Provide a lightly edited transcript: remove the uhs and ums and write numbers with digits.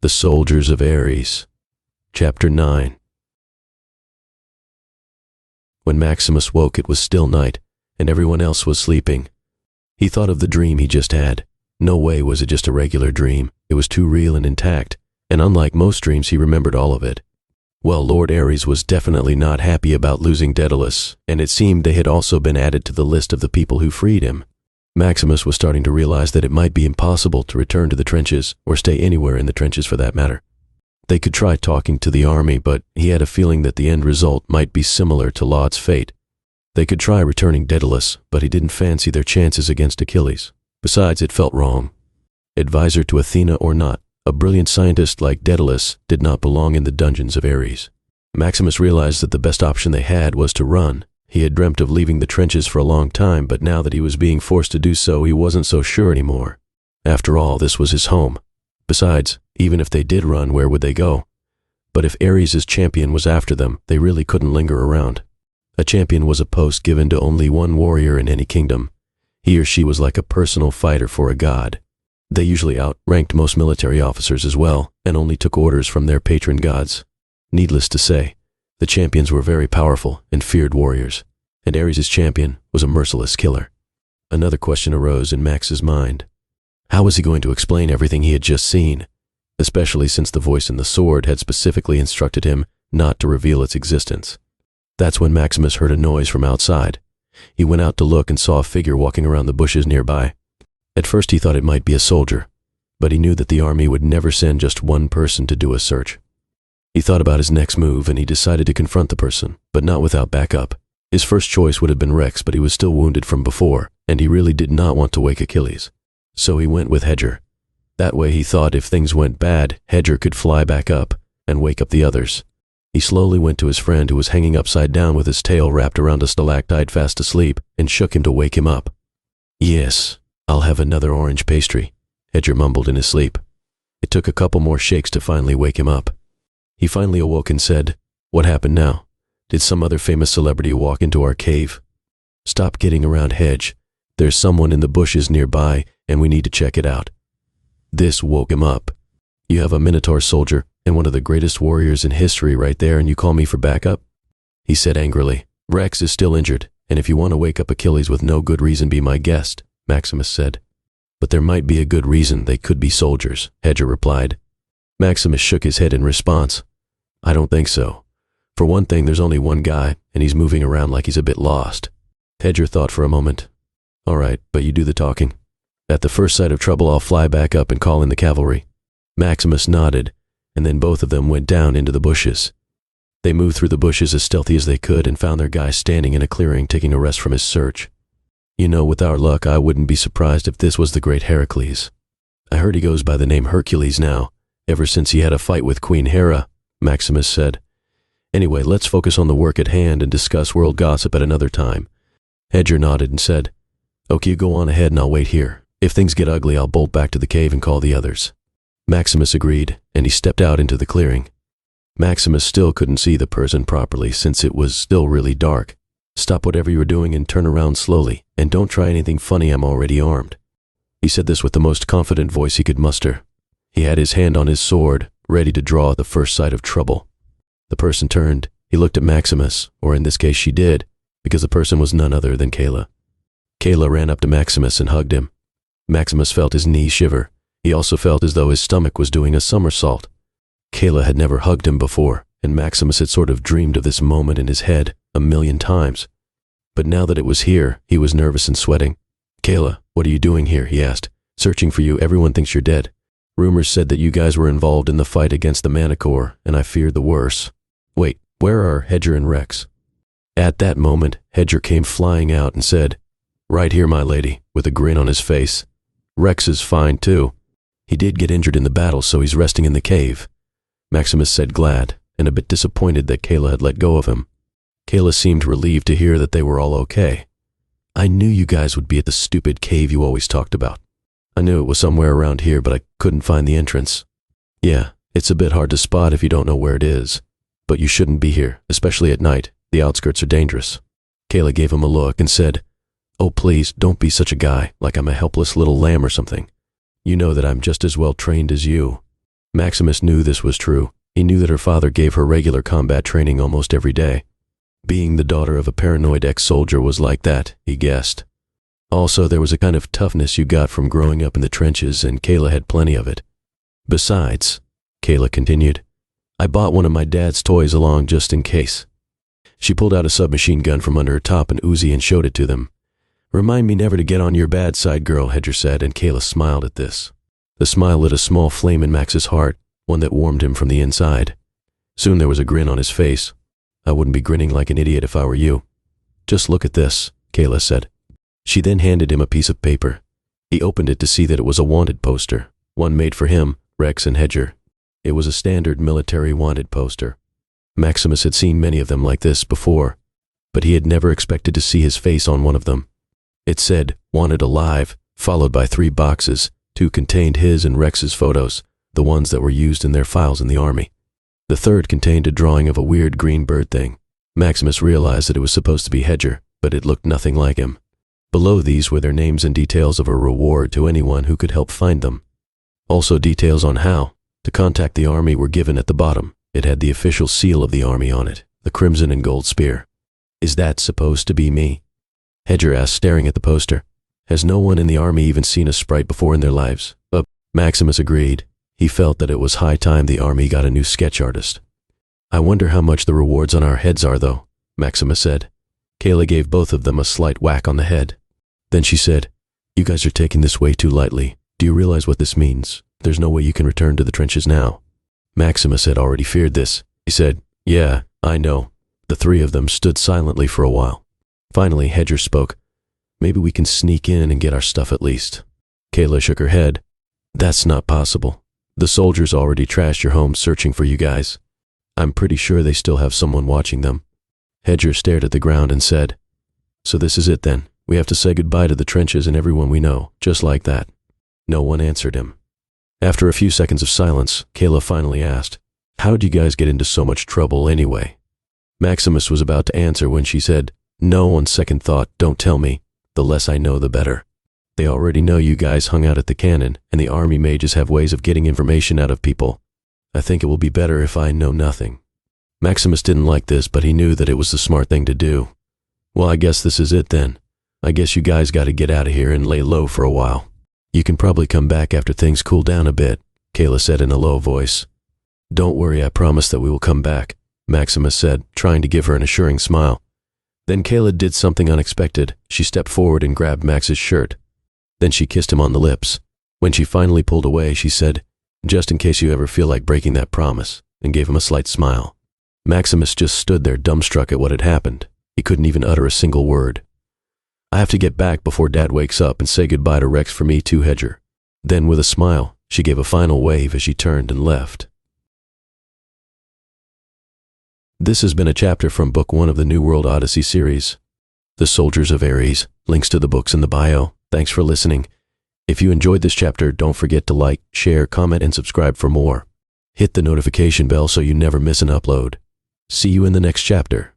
The Soldiers of Ares. Chapter 9. When Maximus woke, it was still night, and everyone else was sleeping. He thought of the dream he just had. No way was it just a regular dream. It was too real and intact, and unlike most dreams, he remembered all of it. Well, Lord Ares was definitely not happy about losing Daedalus, and it seemed they had also been added to the list of the people who freed him. Maximus was starting to realize that it might be impossible to return to the trenches, or stay anywhere in the trenches for that matter. They could try talking to the army, but he had a feeling that the end result might be similar to Laud's fate. They could try returning Daedalus, but he didn't fancy their chances against Achilles. Besides, it felt wrong. Advisor to Athena or not, a brilliant scientist like Daedalus did not belong in the dungeons of Ares. Maximus realized that the best option they had was to run. He had dreamt of leaving the trenches for a long time, but now that he was being forced to do so, he wasn't so sure anymore. After all, this was his home. Besides, even if they did run, where would they go? But if Ares' champion was after them, they really couldn't linger around. A champion was a post given to only one warrior in any kingdom. He or she was like a personal fighter for a god. They usually outranked most military officers as well, and only took orders from their patron gods. Needless to say, the champions were very powerful and feared warriors, and Ares' champion was a merciless killer. Another question arose in Max's mind. How was he going to explain everything he had just seen, especially since the voice in the sword had specifically instructed him not to reveal its existence? That's when Maximus heard a noise from outside. He went out to look and saw a figure walking around the bushes nearby. At first he thought it might be a soldier, but he knew that the army would never send just one person to do a search. He thought about his next move, and he decided to confront the person, but not without backup. His first choice would have been Rex, but he was still wounded from before, and he really did not want to wake Achilles. So he went with Hedger. That way, he thought, if things went bad, Hedger could fly back up and wake up the others. He slowly went to his friend, who was hanging upside down with his tail wrapped around a stalactite fast asleep, and shook him to wake him up. "Yes, I'll have another orange pastry," Hedger mumbled in his sleep. It took a couple more shakes to finally wake him up. He finally awoke and said, "What happened now? Did some other famous celebrity walk into our cave?" "Stop getting around, Hedge. There's someone in the bushes nearby, and we need to check it out." This woke him up. "You have a Minotaur soldier and one of the greatest warriors in history right there, and you call me for backup?" He said angrily. "Rex is still injured, and if you want to wake up Achilles with no good reason, be my guest," Maximus said. "But there might be a good reason. They could be soldiers," Hedger replied. Maximus shook his head in response. "I don't think so. For one thing, there's only one guy, and he's moving around like he's a bit lost." Hedger thought for a moment. "All right, but you do the talking. At the first sight of trouble, I'll fly back up and call in the cavalry." Maximus nodded, and then both of them went down into the bushes. They moved through the bushes as stealthy as they could and found their guy standing in a clearing taking a rest from his search. "You know, with our luck, I wouldn't be surprised if this was the great Heracles. I heard he goes by the name Hercules now, ever since he had a fight with Queen Hera," Maximus said. "Anyway, let's focus on the work at hand and discuss world gossip at another time." Hedger nodded and said, "Okay, you go on ahead and I'll wait here. If things get ugly, I'll bolt back to the cave and call the others." Maximus agreed, and he stepped out into the clearing. Maximus still couldn't see the person properly since it was still really dark. "Stop whatever you were doing and turn around slowly, and don't try anything funny, I'm already armed." He said this with the most confident voice he could muster. He had his hand on his sword, ready to draw at the first sight of trouble. The person turned. He looked at Maximus, or in this case she did, because the person was none other than Kayla. Kayla ran up to Maximus and hugged him. Maximus felt his knees shiver. He also felt as though his stomach was doing a somersault. Kayla had never hugged him before, and Maximus had sort of dreamed of this moment in his head 1,000,000 times. But now that it was here, he was nervous and sweating. "Kayla, what are you doing here?" he asked. "Searching for you. Everyone thinks you're dead. Rumors said that you guys were involved in the fight against the Manticore, and I feared the worst. Wait, where are Hedger and Rex?" At that moment, Hedger came flying out and said, "Right here, my lady," with a grin on his face. "Rex is fine, too. He did get injured in the battle, so he's resting in the cave." Maximus said, glad and a bit disappointed that Kayla had let go of him. Kayla seemed relieved to hear that they were all okay. "I knew you guys would be at the stupid cave you always talked about. I knew it was somewhere around here, but I couldn't find the entrance. Yeah, it's a bit hard to spot if you don't know where it is. But you shouldn't be here, especially at night. The outskirts are dangerous." Kayla gave him a look and said, "Oh, please, don't be such a guy, like I'm a helpless little lamb or something. You know that I'm just as well trained as you." Maximus knew this was true. He knew that her father gave her regular combat training almost every day. Being the daughter of a paranoid ex-soldier was like that, he guessed. Also, there was a kind of toughness you got from growing up in the trenches, and Kayla had plenty of it. Besides, Kayla continued, I bought one of my dad's toys along just in case. She pulled out a submachine gun from under her top and Uzi and showed it to them. Remind me never to get on your bad side, girl, Hedger said, and Kayla smiled at this. The smile lit a small flame in Max's heart, one that warmed him from the inside. Soon there was a grin on his face. I wouldn't be grinning like an idiot if I were you. Just look at this, Kayla said. She then handed him a piece of paper. He opened it to see that it was a wanted poster, one made for him, Rex, and Hedger. It was a standard military wanted poster. Maximus had seen many of them like this before, but he had never expected to see his face on one of them. It said, Wanted Alive, followed by 3 boxes. 2 contained his and Rex's photos, the ones that were used in their files in the army. The 3rd contained a drawing of a weird green bird thing. Maximus realized that it was supposed to be Hedger, but it looked nothing like him. Below these were their names and details of a reward to anyone who could help find them. Also details on how to contact the army were given at the bottom. It had the official seal of the army on it, the crimson and gold spear. Is that supposed to be me? Hedger asked, staring at the poster. Has no one in the army even seen a sprite before in their lives? Maximus agreed. He felt that it was high time the army got a new sketch artist. I wonder how much the rewards on our heads are, though, Maximus said. Kayla gave both of them a slight whack on the head. Then she said, You guys are taking this way too lightly. Do you realize what this means? There's no way you can return to the trenches now. Maximus had already feared this. He said, Yeah, I know. The 3 of them stood silently for a while. Finally, Hedger spoke. Maybe we can sneak in and get our stuff at least. Kayla shook her head. That's not possible. The soldiers already trashed your home searching for you guys. I'm pretty sure they still have someone watching them. Hedger stared at the ground and said, So this is it then. We have to say goodbye to the trenches and everyone we know, just like that. No one answered him. After a few seconds of silence, Kayla finally asked, How'd you guys get into so much trouble anyway? Maximus was about to answer when she said, No, on second thought, don't tell me. The less I know, the better. They already know you guys hung out at the cannon, and the army mages have ways of getting information out of people. I think it will be better if I know nothing. Maximus didn't like this, but he knew that it was the smart thing to do. Well, I guess this is it then. I guess you guys got to get out of here and lay low for a while. You can probably come back after things cool down a bit, Kayla said in a low voice. Don't worry, I promise that we will come back, Maximus said, trying to give her an assuring smile. Then Kayla did something unexpected. She stepped forward and grabbed Max's shirt. Then she kissed him on the lips. When she finally pulled away, she said, Just in case you ever feel like breaking that promise, and gave him a slight smile. Maximus just stood there dumbstruck at what had happened. He couldn't even utter a single word. I have to get back before Dad wakes up and say goodbye to Rex for me too, Hedger. Then with a smile, she gave a final wave as she turned and left. This has been a chapter from Book 1 of the new World Odyssey series, The Soldiers of Ares. Links to the books in the bio. Thanks for listening. If you enjoyed this chapter, don't forget to like, share, comment, and subscribe for more. Hit the notification bell so you never miss an upload. See you in the next chapter.